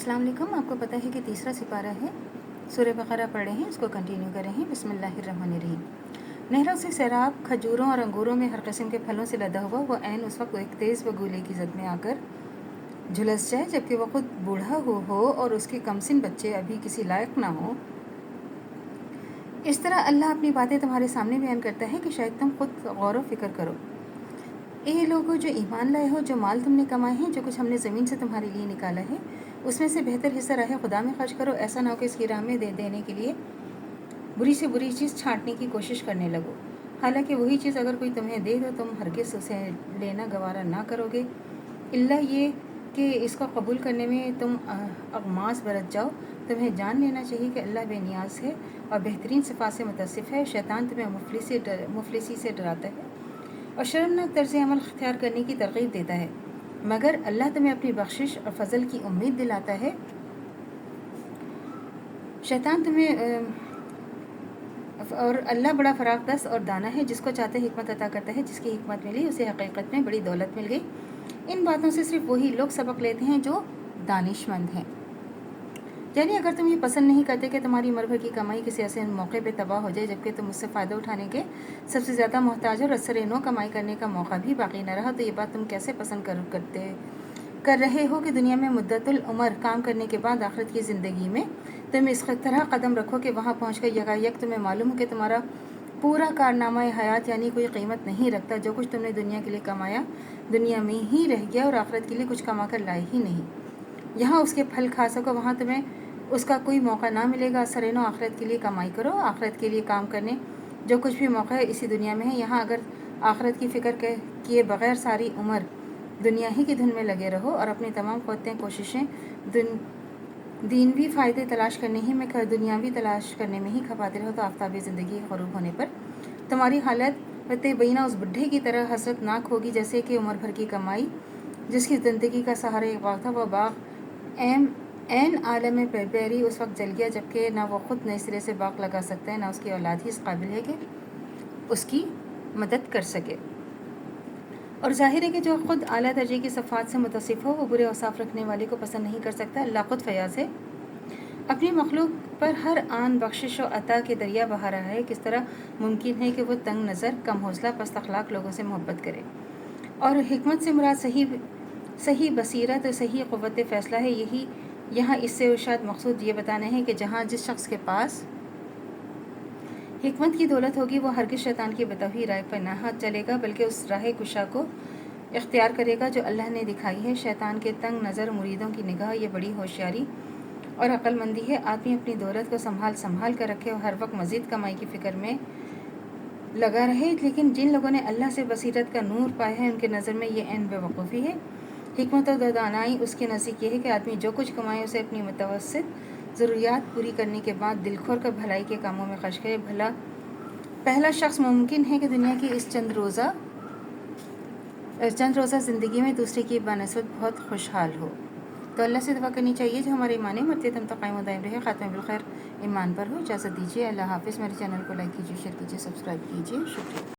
अस्सलाम वालेकुम। आपको पता है कि तीसरा सिपारा है, सूरह बकरा पढ़ रहे हैं, इसको कंटिन्यू कर रहे हैं। बिस्मिल्लाहिर्रहमानिर्रहीम। नहरों से सैराब, खजूरों और अंगूरों में हर किस्म के फलों से लदा हुआ वो ऐन उस वक्त एक तेज़ बगूले की जद में आकर झुलस जाए जबकि वह खुद बूढ़ा हो और उसके कमसिन बच्चे अभी किसी लायक ना हो। इस तरह अल्लाह अपनी बातें तुम्हारे सामने बयान करता है कि शायद तुम खुद गौर व फिक्र करो। ये लोगों जो ईमान लाए हो, जो माल तुमने कमाए हैं, जो कुछ हमने ज़मीन से तुम्हारे लिए निकाला है, उसमें से बेहतर हिस्सा राह खुदा में खर्च करो। ऐसा ना हो कि इसकी राह में देने के लिए बुरी से बुरी चीज़ छांटने की कोशिश करने लगो। हालांकि वही चीज़ अगर कोई तुम्हें दे तो तुम हरगिज़ उसे लेना गवारा ना करोगे, इल्ला ये कि इसको कबूल करने में तुम अगमास बरत जाओ। तुम्हें जान लेना चाहिए कि अल्लाह बेनियाज है और बेहतरीन सिफात से मुतसिफ़ है। शैतान तुम्हें मुफलिसी से डराता है और शर्मनाक तर्ज़ अमल अख्तियार करने की तरगीब देता है, मगर अल्लाह तुम्हें अपनी बख्शिश और फजल की उम्मीद दिलाता है। शैतान तुम्हें और अल्लाह बड़ा फ़राग दस्त और दाना है, जिसको चाहते हिकमत अता करता है। जिसकी हिकमत मिली उसे हकीकत में बड़ी दौलत मिल गई। इन बातों से सिर्फ वही लोग सबक लेते हैं जो दानिशमंद हैं। यानी अगर तुम ये पसंद नहीं करते कि तुम्हारी उम्र भर की कमाई किसी ऐसे मौके पे तबाह हो जाए जबकि तुम उससे फ़ायदा उठाने के सबसे ज़्यादा मोहताज और असर नो कमाई करने का मौका भी बाकी न रहा, तो ये बात तुम कैसे पसंद कर रहे हो कि दुनिया में मुद्दतुल उमर काम करने के बाद आखिरत की ज़िंदगी में तुम इस तरह कदम रखो कि वहाँ पहुँच कर यकायक तुम्हें मालूम हो कि तुम्हारा पूरा कारनामा हयात यानी कोई कीमत नहीं रखता। जो कुछ तुमने दुनिया के लिए कमाया दुनिया में ही रह गया और आखिरत के लिए कुछ कमा कर लाए ही नहीं। यहाँ उसके फल खा सको, वहाँ तुम्हें उसका कोई मौका ना मिलेगा। सरेनो आखिरत के लिए कमाई करो, आखिरत के लिए काम करने जो कुछ भी मौका है इसी दुनिया में है। यहाँ अगर आखिरत की फ़िक्र किए बग़ैर सारी उम्र दुनिया ही की धुन में लगे रहो और अपनी तमाम क़ुव्वतें कोशिशें दीनवी फ़ायदे तलाश करने ही में दुनियावी तलाश करने में ही खपाते रहो, तो आफ्ताब ज़िंदगी के ग़ुरूब होने पर तुम्हारी हालत बेना उस बुढ़े की तरह हसरतनाक होगी जैसे कि उम्र भर की कमाई जिसकी ज़िंदगी का सहारा एक बाग था, वह बाग ऐन आलम पेरी उस वक्त जल गया जबकि ना वो ख़ुद नए सिरे से बाग लगा सकता है, ना उसकी औलाद ही इस काबिल है कि उसकी मदद कर सके। और ज़ाहिर है कि जो ख़ुद आला दर्जे की सफ़ात से मुतसिफ़ हो वो बुरे औसाफ रखने वाले को पसंद नहीं कर सकता। अल्लाह ख़ुद फ़याज़ है, अपनी मखलूक पर हर आन बख्शिश और अता के दरिया बहा रहा है। किस तरह मुमकिन है कि वो तंग नज़र, कम हौसला, पस्त अखलाक लोगों से मोहब्बत करे। और हिकमत से मुराद सही बसीरत और सही क़ुव्वत फ़ैसला है। यही यहाँ इससे इरशाद मकसूद ये बताना है कि जहाँ जिस शख्स के पास हिकमत की दौलत होगी वो हरगिज़ शैतान की बताई राह पर ना चलेगा बल्कि उस राह कुशा को इख्तियार करेगा जो अल्लाह ने दिखाई है। शैतान के तंग नज़र मुरीदों की निगाह ये बड़ी होशियारी और अक्लमंदी है। आदमी अपनी दौलत को संभाल कर रखे और हर वक्त मज़ीद कमाई की फ़िक्र में लगा रहे, लेकिन जिन लोगों ने अल्लाह से बसीरत का नूर पाया है उनके नज़र में ये ऐन बेवकूफ़ी है। हिकमत और दानाई उसके नज़दीक ये है कि आदमी जो कुछ कमाए उसे अपनी मुतवस्सित ज़रूरियात पूरी करने के बाद दिल खोल कर भलाई के कामों में खर्च करे। पहला शख्स मुमकिन है कि दुनिया की इस चंद रोज़ा ज़िंदगी में दूसरे की बनस्बत बहुत खुशहाल हो। तो अल्लाह से दुआ करनी चाहिए जो हमारे ईमान मरते तम तक कायम दायम रहे, ख़ात्मा बिलखैर ईमान पर हो। इजाज़त दीजिए, अल्लाह हाफ़िज़। मेरे चैनल को लाइक कीजिए, शेयर कीजिए, सब्सक्राइब कीजिए। शुक्रिया।